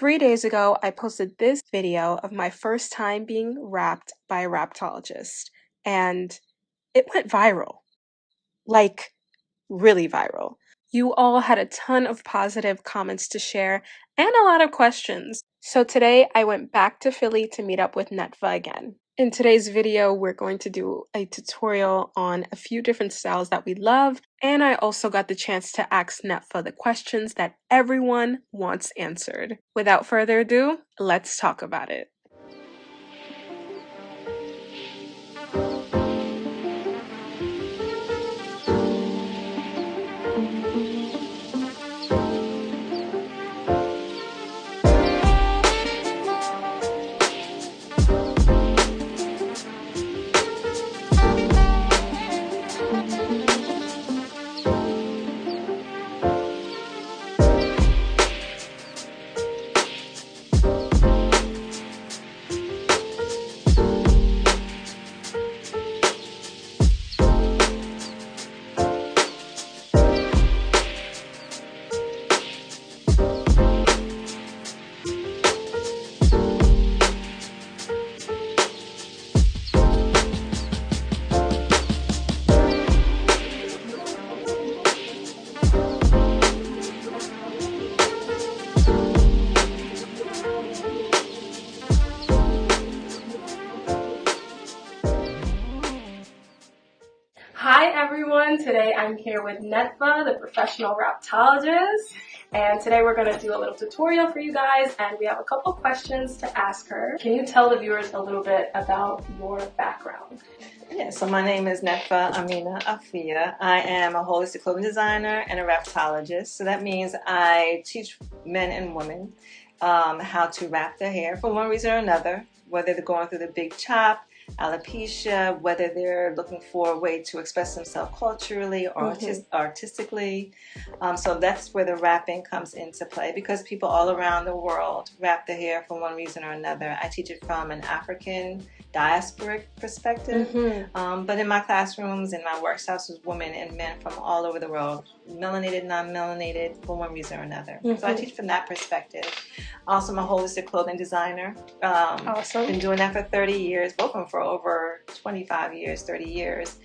3 days ago, I posted this video of my first time being wrapped by a Wraptologist, and it went viral. Like, really viral. You all had a ton of positive comments to share and a lot of questions. So today I went back to Philly to meet up with Netfah again. In today's video, we're going to do a tutorial on a few different styles that we love, and I also got the chance to ask Netfah the questions that everyone wants answered. Without further ado, let's talk about it. Hi everyone, today I'm here with Netfah, the professional Wraptologist, and today we're going to do a little tutorial for you guys, and we have a couple questions to ask her. Can you tell the viewers a little bit about your background? Yeah, so my name is Netfah Afia. I am a holistic clothing designer and a Wraptologist. So that means I teach men and women how to wrap their hair for one reason or another, whether they're going through the big chop, alopecia, whether they're looking for a way to express themselves culturally or artistically. So that's where the wrapping comes into play, because people all around the world wrap their hair for one reason or another. I teach it from an African diasporic perspective, but in my classrooms and my workshops with women and men from all over the world, melanated, non-melanated, for one reason or another. So I teach from that perspective. Also, I'm a holistic clothing designer. Awesome. Been doing that for 30 years, both of them for over 25 years, 30 years.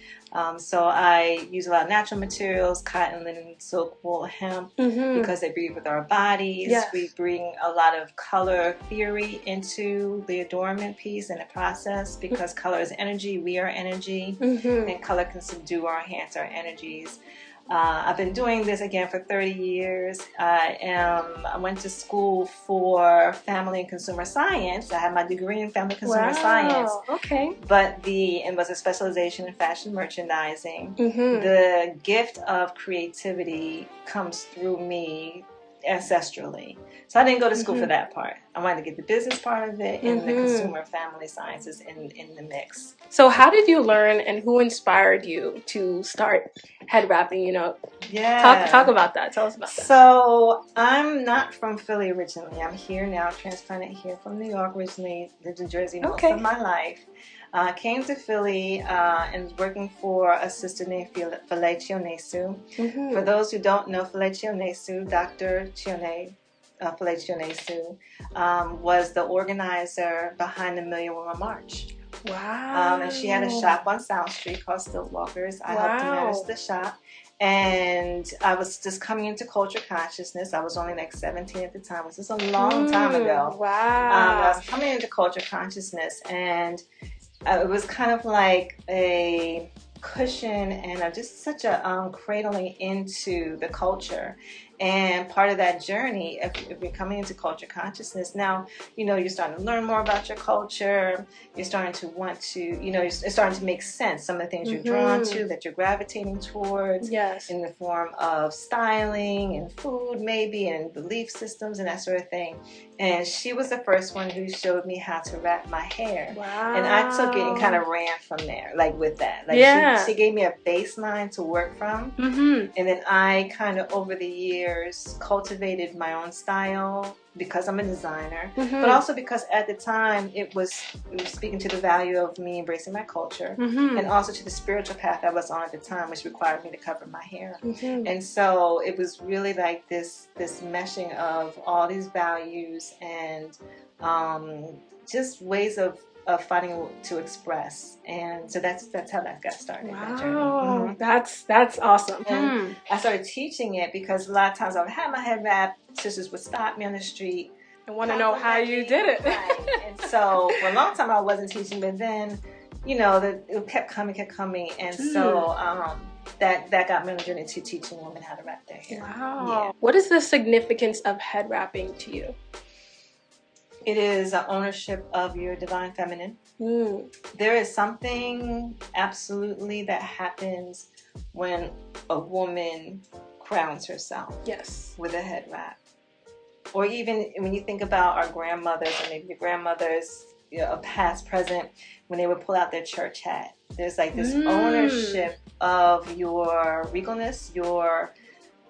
So I use a lot of natural materials, cotton, linen, silk, wool, hemp, because they breathe with our bodies. Yes. We bring a lot of color theory into the adornment piece and the process, because color is energy, we are energy, and color can subdue or enhance our energies. I've been doing this again for 30 years. I went to school for family and consumer science. I have my degree in family and consumer science. Okay. But it was a specialization in fashion merchandising. The gift of creativity comes through me ancestrally. So I didn't go to school for that part. I wanted to get the business part of it and the consumer family sciences in the mix. So how did you learn, and who inspired you to start head wrapping? Talk about that. Tell us about that. So I'm not from Philly originally. I'm here now, transplanted here from New York originally. Lived in Jersey most of my life. Came to Philly and was working for a sister named Felecio Nesu. For those who don't know Felecio Nesu, Dr. Chione Felecio Nesu was the organizer behind the Million Woman March. Wow. And she had a shop on South Street called Stilt Walkers. I helped to manage the shop. And I was just coming into culture consciousness. I was only like 17 at the time. It was just a long time ago. Wow. I was coming into culture consciousness, and it was kind of like a cushion and just such a cradling into the culture. And part of that journey, if you're coming into culture consciousness, now, you're starting to learn more about your culture. You're starting to want to, it's starting to make sense. Some of the things you're drawn to, that you're gravitating towards, in the form of styling and food maybe, and belief systems and that sort of thing. And she was the first one who showed me how to wrap my hair. Wow. And I took it and kind of ran from there, like with that. Like she gave me a baseline to work from. And then I kind of over the years years cultivated my own style because I'm a designer, Mm-hmm. but also because at the time it was speaking to the value of me embracing my culture, Mm-hmm. and also to the spiritual path I was on at the time, which required me to cover my hair. Mm-hmm. And so it was really like this meshing of all these values and just ways of finding to express. And so that's how that got started. That journey. Wow, that's awesome. And I started teaching it because a lot of times I would have my head wrapped. Sisters would stop me on the street. I want to know how you did it. Right. And so for a long time I wasn't teaching, but then, it kept coming. And so that got me on the journey to teaching women how to wrap their hair. Wow. Yeah. What is the significance of head wrapping to you? It is an ownership of your divine feminine. There is something absolutely that happens when a woman crowns herself. Yes. With a head wrap. Or even when you think about our grandmothers, or maybe your grandmothers, past, present, when they would pull out their church hat. There's like this ownership of your regalness, your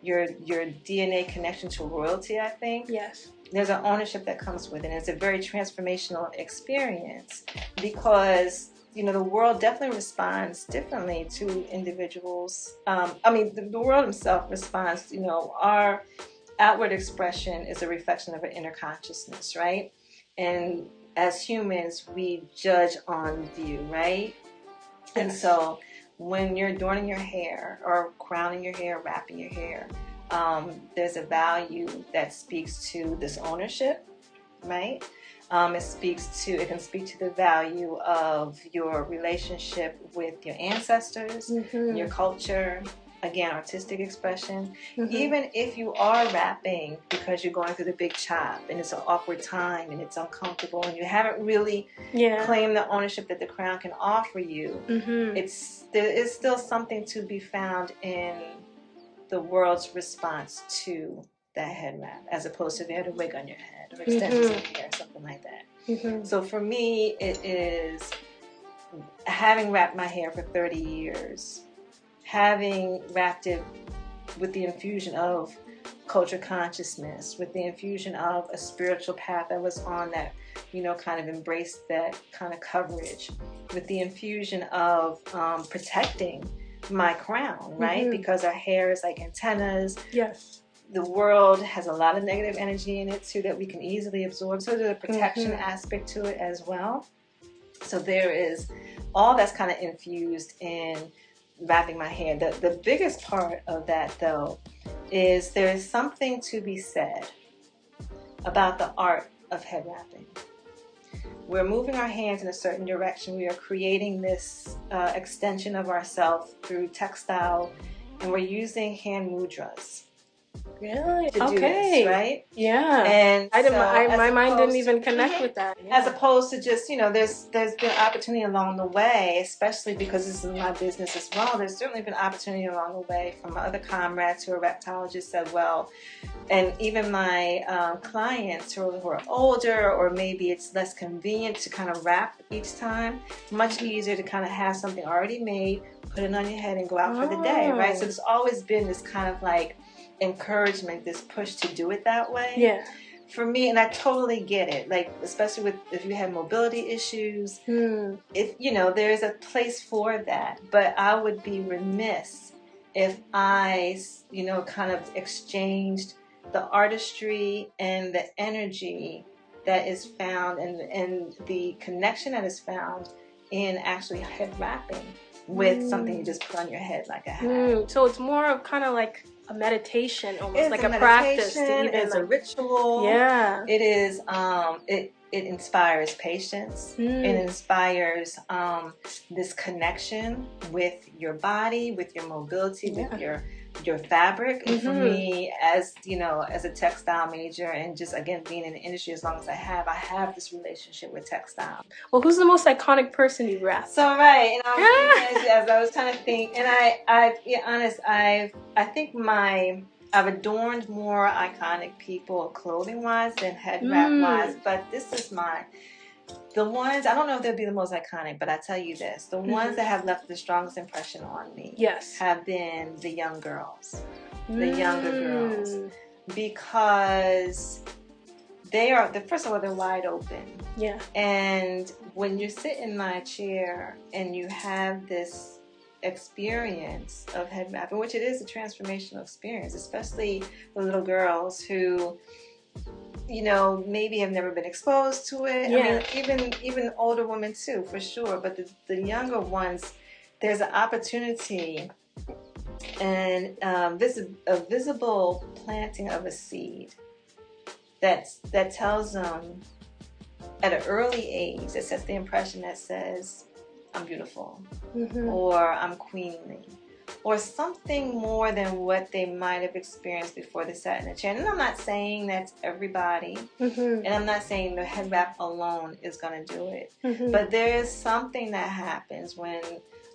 DNA connection to royalty, I think. Yes. There's an ownership that comes with it. And it's a very transformational experience because, the world definitely responds differently to individuals. The world himself responds, our outward expression is a reflection of our inner consciousness, right? And as humans, we judge on view, right? Yes. And so when you're adorning your hair or crowning your hair, wrapping your hair, there's a value that speaks to this ownership, right? It can speak to the value of your relationship with your ancestors, your culture, again, artistic expression. Even if you are wrapping because you're going through the big chop and it's an awkward time and it's uncomfortable and you haven't really claimed the ownership that the crown can offer you, there is still something to be found in the world's response to that head wrap, as opposed to if you had a wig on your head or extensions of hair, something like that. So for me, it is having wrapped my hair for 30 years, having wrapped it with the infusion of culture consciousness, with the infusion of a spiritual path I was on that, kind of embraced that kind of coverage, with the infusion of protecting my crown, right? Because our hair is like antennas. Yes. The world has a lot of negative energy in it too that we can easily absorb. So there's a protection aspect to it as well. So there is all that's kind of infused in wrapping my hair. The biggest part of that, though, is there is something to be said about the art of head wrapping. We're moving our hands in a certain direction. We are creating this extension of ourselves through textile, and we're using hand mudras. Really? To do this, right? Yeah. And my mind didn't even connect with that. Yeah. As opposed to just, there's been opportunity along the way, especially because this is my business as well. There's certainly been opportunity along the way from my other comrades who are Wraptologists said, well, and even my clients who are older, or maybe it's less convenient to kind of wrap each time, much easier to kind of have something already made, put it on your head and go out for the day, right? So there's always been this kind of like encouragement, this push to do it that way. Yeah. For me, and I totally get it, like especially if you have mobility issues, if there's a place for that, but I would be remiss if I kind of exchanged the artistry and the energy that is found and the connection that is found in actually head wrapping with something you just put on your head like a hat. So it's more of kind of like a meditation, almost it's like a practice. It's a ritual. Yeah. It is. It inspires patience. It inspires this connection with your body, with your mobility, with your fabric. And for me, as as a textile major, and just again being in the industry as long as I have this relationship with textile. Well, who's the most iconic person you wrapped? So right, and I was as I was trying to think, and I be honest, I think I've adorned more iconic people clothing wise than head wrap wise, but this is mine. The ones, I don't know if they'll be the most iconic, but I tell you this, the ones that have left the strongest impression on me Yes. have been the young girls, the younger girls, because they are, first of all, they're wide open. Yeah. And when you sit in my chair and you have this experience of head wrapping, which it is a transformational experience, especially the little girls who, you know, maybe have never been exposed to it. Yeah. I mean, even older women too, for sure. But the younger ones, there's an opportunity and a visible planting of a seed that tells them at an early age, that sets the impression that says, I'm beautiful, or I'm queenly, or something more than what they might have experienced before they sat in a chair. And I'm not saying that's everybody, and I'm not saying the head wrap alone is going to do it, but there is something that happens when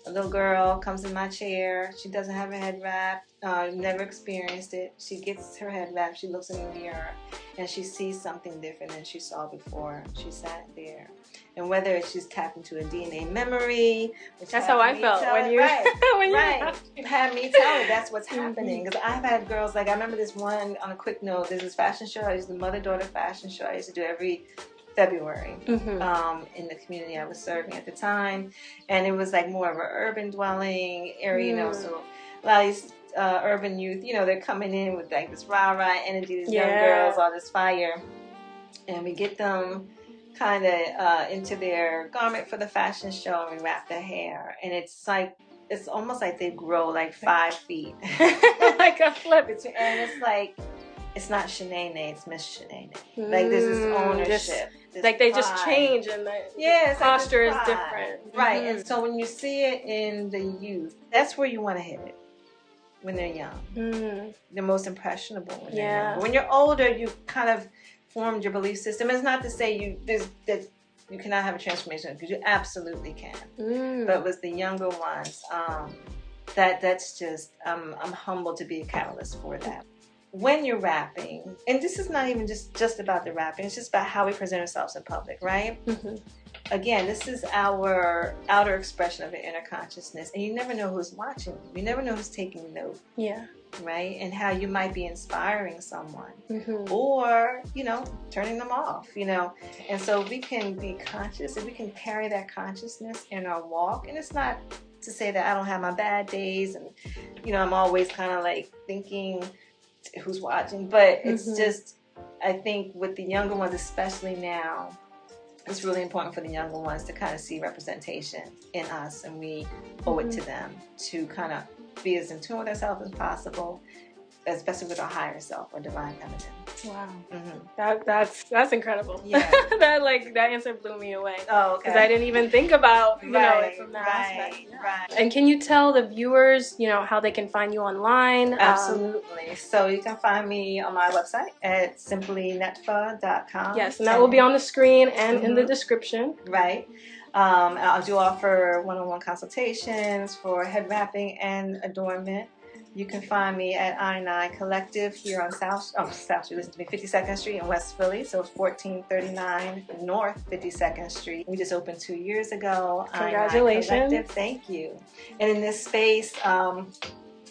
a little girl comes in my chair. She doesn't have a head wrap, never experienced it. She gets her head wrap, she looks in the mirror, and she sees something different than she saw before she sat there. And whether she's tapped into a DNA memory, that's how I felt when you had me tell her that's what's happening. Because I've had girls, like I remember this one, on a quick note, there's this fashion show, I used the mother-daughter fashion show I used to do every February in the community I was serving at the time, and it was like more of an urban dwelling area, you know, so a lot of these urban youth, you know, they're coming in with like this rah-rah energy, these young girls, all this fire, and we get them kind of into their garment for the fashion show, and we wrap their hair, and it's almost like they grow like 5 feet like a flip, and it's like, it's not Shanae, it's Miss Shanae. Like there's this ownership. Like they just change, and the posture is different. Right. And so when you see it in the youth, that's where you want to hit it. When they're young. They're most impressionable when they're young. But when you're older, you kind of formed your belief system. It's not to say you cannot have a transformation, because you absolutely can. But with the younger ones, that's just, I'm humbled to be a catalyst for that. When you're wrapping, and this is not even just about the wrapping, it's just about how we present ourselves in public, right? Again, this is our outer expression of the inner consciousness, and you never know who's watching. You never know who's taking note. Yeah. Right? And how you might be inspiring someone, or, you know, turning them off, you know. And so we can be conscious, and we can carry that consciousness in our walk. And it's not to say that I don't have my bad days, and, you know, I'm always kind of like thinking who's watching, but it's just, I think with the younger ones, especially now, it's really important for the younger ones to kind of see representation in us, and we owe it to them to kind of be as in tune with ourselves as possible, especially with our higher self or divine feminine. Wow, that's incredible. Yeah, that answer blew me away. Oh, okay. Because I didn't even think about know it from that aspect. Right. And can you tell the viewers, you know, how they can find you online? Absolutely. So you can find me on my website at simplynetfah.com. Yes, and that will be on the screen and in the description. Right. I do offer one-on-one consultations for head wrapping and adornment. You can find me at I&I Collective here on South Street, listen to me, 52nd Street in West Philly. So it's 1439 North 52nd Street. We just opened 2 years ago. Congratulations. Thank you. And in this space,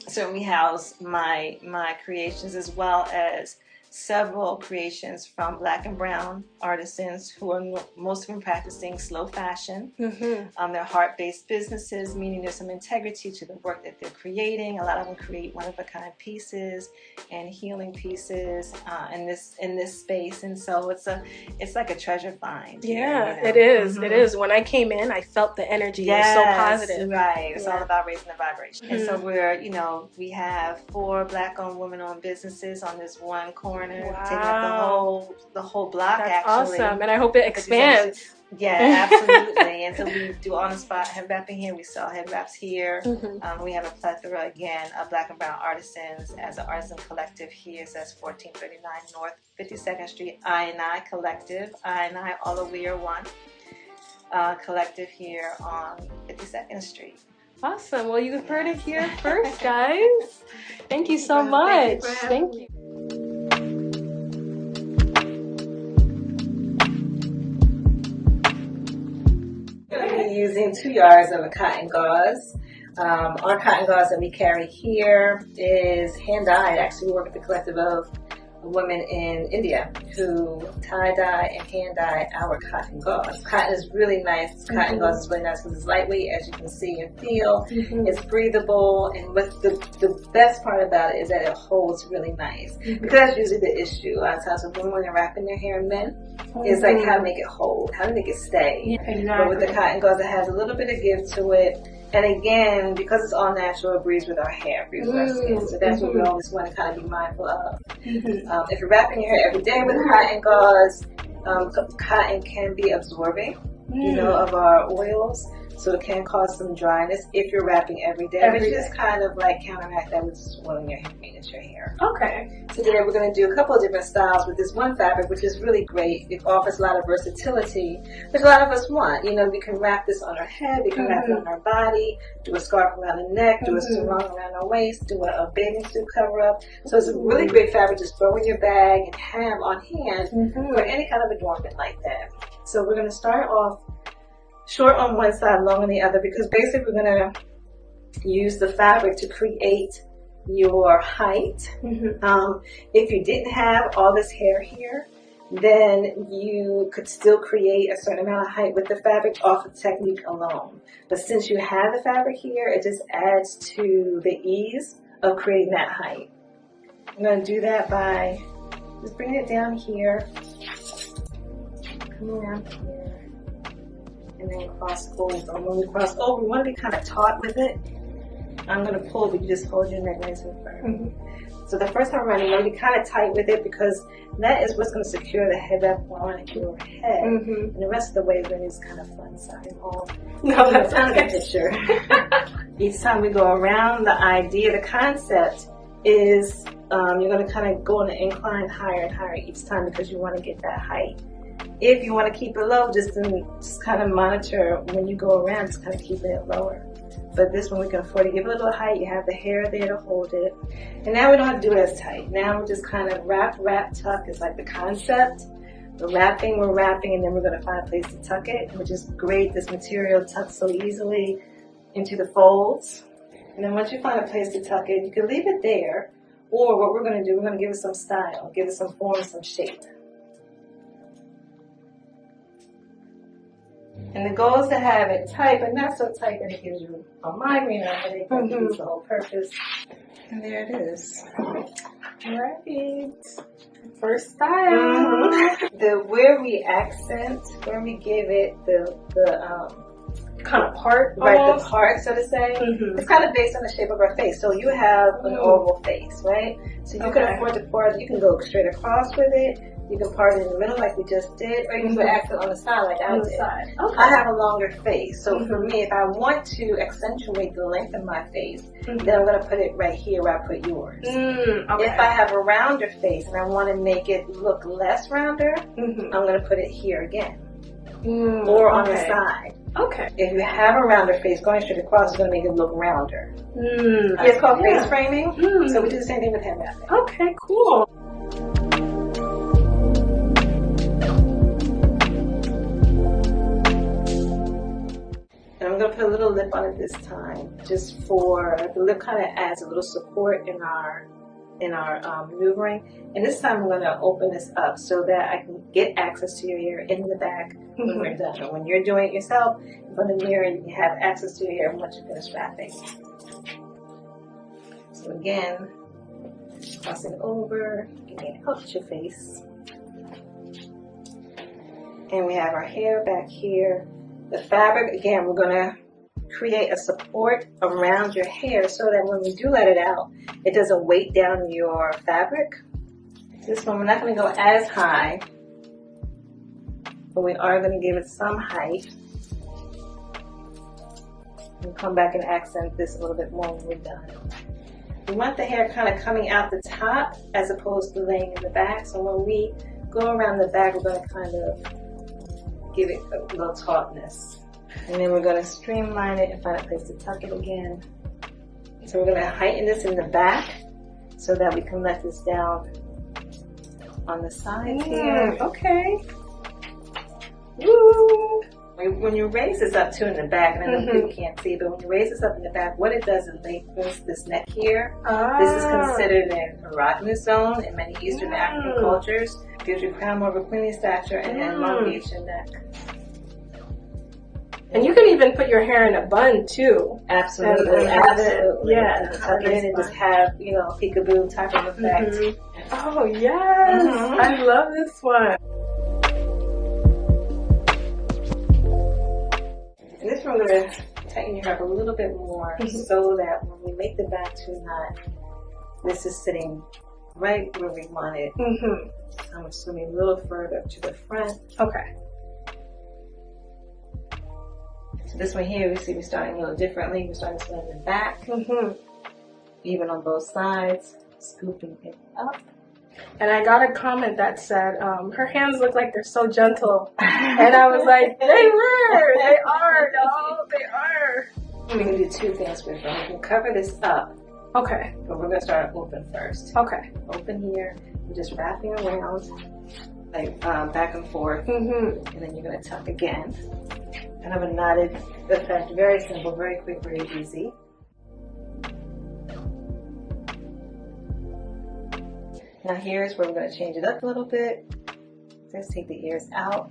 certainly house my creations, as well as several creations from Black and brown artisans who are most of them practicing slow fashion. They're heart-based businesses, meaning there's some integrity to the work that they're creating. A lot of them create one-of-a-kind pieces and healing pieces in this space, and so it's like a treasure find. Yeah, you know? It is. It is. When I came in, I felt the energy. It was so positive. Right. It's all about raising the vibration. And so we have 4 Black-owned, women-owned businesses on this one corner. Taking up the whole block. That's actually awesome, and I hope it expands. Yeah, absolutely. And so we do on-the-spot head wrapping here. We sell head wraps here. We have a plethora, again, of Black and brown artisans as an artisan collective here. So that's 1439 North 52nd Street, I&I Collective. I&I, all the we are one. Collective here on 52nd Street. Awesome. Well, you heard it here first, guys. Thank you so much. Thank you. using 2 yards of a cotton gauze. Our cotton gauze that we carry here is hand-dyed. Actually, we work with the collective of women in India who tie-dye and hand-dye our cotton gauze. Cotton is really nice. Cotton gauze is really nice because it's lightweight, as you can see and feel. It's breathable, and what's the best part about it is that it holds really nice. Because that's usually the issue. A lot of times with women, when they're wrapping their hair, and men, it's like how to make it hold, how to make it stay. Exactly. But with the cotton gauze, it has a little bit of give to it. And again, because it's all natural, it breathes with our hair, breathes with our skin. So that's what we always want to kind of be mindful of. If you're wrapping your hair every day with cotton gauze, cotton can be absorbing, of our oils. So it can cause some dryness if you're wrapping every day, but you just kind of like counteract that with just oiling your hair, maintenance your hair. Okay. Today we're going to do a couple of different styles with this one fabric, which is really great. It offers a lot of versatility, which a lot of us want. We can wrap this on our head, we can wrap it on our body, do a scarf around the neck, do a sarong around our waist, do a bathing suit cover up. So it's a really great fabric to throw in your bag and have on hand for any kind of adornment like that. So we're going to start off short on one side, long on the other, because basically we're going to use the fabric to create your height. If you didn't have all this hair here, then you could still create a certain amount of height with the fabric off of technique alone. But since you have the fabric here, it just adds to the ease of creating that height. I'm going to do that by just bringing it down here, coming down here, and then cross over. When we cross over, we want to be kind of taut with it. I'm going to pull, but you just hold your neck nice and firm. So the first time around, you want to be kind of tight with it because that is what's going to secure the head wrap on your head. And the rest of the way is going to be kind of fun side and all. No, that's not a picture. Each time we go around, the idea, the concept is you're going to kind of go on an incline higher and higher each time because you want to get that height. If you want to keep it low, just kind of monitor when you go around, just kind of keeping it lower. But this one we can afford to give it a little height. You have the hair there to hold it. And now we don't have to do it as tight. Now we're just kind of wrap, tuck is like the concept. We're wrapping, and then we're going to find a place to tuck it, which is great. This material tucks so easily into the folds. And then once you find a place to tuck it, you can leave it there. Or what we're going to do, we're going to give it some style, give it some form, some shape. And the goal is to have it tight, but not so tight that it gives you a migraine or a headache. That defeats the whole purpose. And there it is. Right. First style. Where we accent, where we give it the kind of part, right? The part, so to say. It's kind of based on the shape of our face. So you have an oval face, right? So you can afford to part. You can go straight across with it. You can part it in the middle like we just did, or you can put accent on the side like I did. I have a longer face, so for me, if I want to accentuate the length of my face, then I'm going to put it right here where I put yours. If I have a rounder face and I want to make it look less rounder, I'm going to put it here again, or on the side. If you have a rounder face, going straight across is going to make it look rounder. It's called face framing, so we do the same thing with head wrapping. Okay, cool. And I'm going to put a little lip on it this time, just for the lip kind of adds a little support in our maneuvering. And this time I'm going to open this up so that I can get access to your hair in the back when we're done. Or when you're doing it yourself, in front of the mirror, you can have access to your hair once you finish wrapping. So again, crossing over, getting it up to your face. And we have our hair back here. The fabric, again, we're going to create a support around your hair so that when we do let it out, it doesn't weight down your fabric. This one, we're not going to go as high, but we are going to give it some height. And come back and accent this a little bit more when we're done. We want the hair kind of coming out the top as opposed to laying in the back. So when we go around the back, we're going to kind of give it a little tautness. And then we're going to streamline it and find a place to tuck it again. So we're going to heighten this in the back so that we can let this down on the side here. Okay. Woo! When you raise this up too in the back, and I know people can't see, but when you raise this up in the back, what it does is lengthens this neck here. This is considered an erogenous zone in many Eastern African cultures. Gives your crown more of a queenly stature and elongates your neck. And you can even put your hair in a bun too. Absolutely, absolutely. Yeah, tuck it in and just have, you know, peekaboo type of effect. Oh yes, I love this one. And this one, we're going to tighten your hair up a little bit more so that when we make the back two knot, this is sitting right where we want it. I'm just going to be a little further to the front. Okay. So this one here, we see we're starting a little differently. We're starting to split in the back, even on both sides, scooping it up. And I got a comment that said, her hands look like they're so gentle. And I was like, they are, no, they are. We're going to do two things with them. We can cover this up. Okay. But we're going to start open first. Okay. Open here. We're just wrapping around, like back and forth. And then you're going to tuck again. Kind of a knotted effect. Very simple, very quick, very easy. Now here's where we're going to change it up a little bit. Let's take the ears out.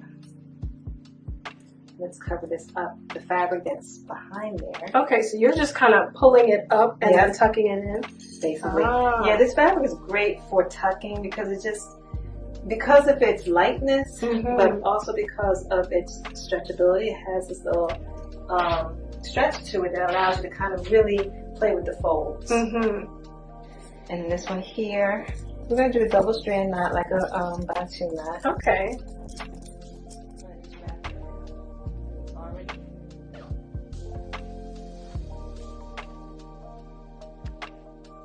Let's cover this up, the fabric that's behind there. Okay, so you're just kind of pulling it up and then tucking it in? Basically. Yeah, this fabric is great for tucking because it just, because of its lightness, but also because of its stretchability, it has this little stretch to it that allows you to kind of really play with the folds. And this one here, we're going to do a double strand knot, like a bantu knot. Okay.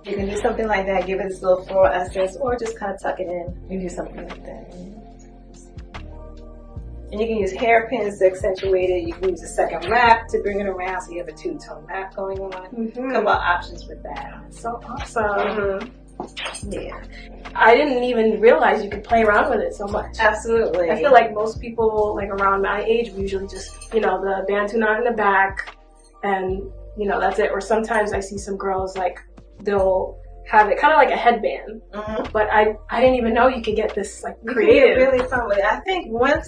You can do something like that, give it this little floral essence, or just kind of tuck it in. You can do something like that. And you can use hairpins to accentuate it. You can use a second wrap to bring it around, so you have a two-tone wrap going on. Couple of options with that. So awesome. Yeah. I didn't even realize you could play around with it so much. Absolutely. I feel like most people, like around my age, we usually just, you know, the bantu knot in the back, and, you know, that's it. Or sometimes I see some girls, like, they'll have it kind of like a headband, but I didn't even know you could get this like creative. Really fun with it. I think once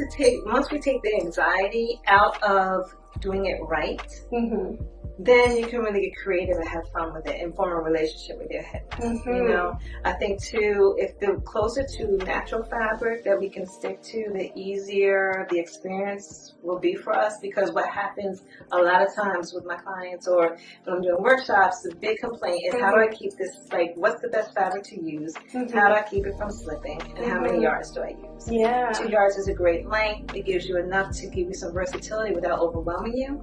we take the anxiety out of doing it right, then you can really get creative and have fun with it and form a relationship with your headband. You know, I think too, if the closer to natural fabric that we can stick to, the easier the experience will be for us. Because what happens a lot of times with my clients or when I'm doing workshops, the big complaint is how do I keep this, like, what's the best fabric to use? How do I keep it from slipping? And how many yards do I use? 2 yards is a great length. It gives you enough to give you some versatility without overwhelming you.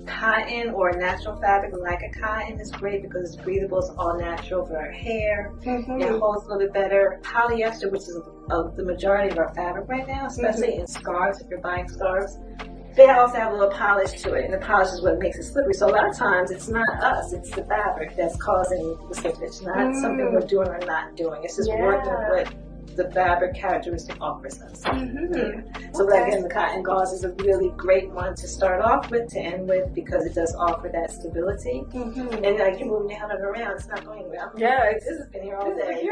Cotton or a natural fabric like a cotton is great because it's breathable, it's all natural for our hair. It holds a little bit better. Polyester, which is the majority of our fabric right now, especially in scarves, if you're buying scarves, they also have a little polish to it, and the polish is what makes it slippery. So a lot of times it's not us, it's the fabric that's causing the slippage, not something we're doing or not doing. It's just working with what the fabric characteristic offers us. So again, the cotton gauze is a really great one to start off with, to end with, because it does offer that stability. And like you're moving your helmet around, it's not going well. Yeah, this has been here all day.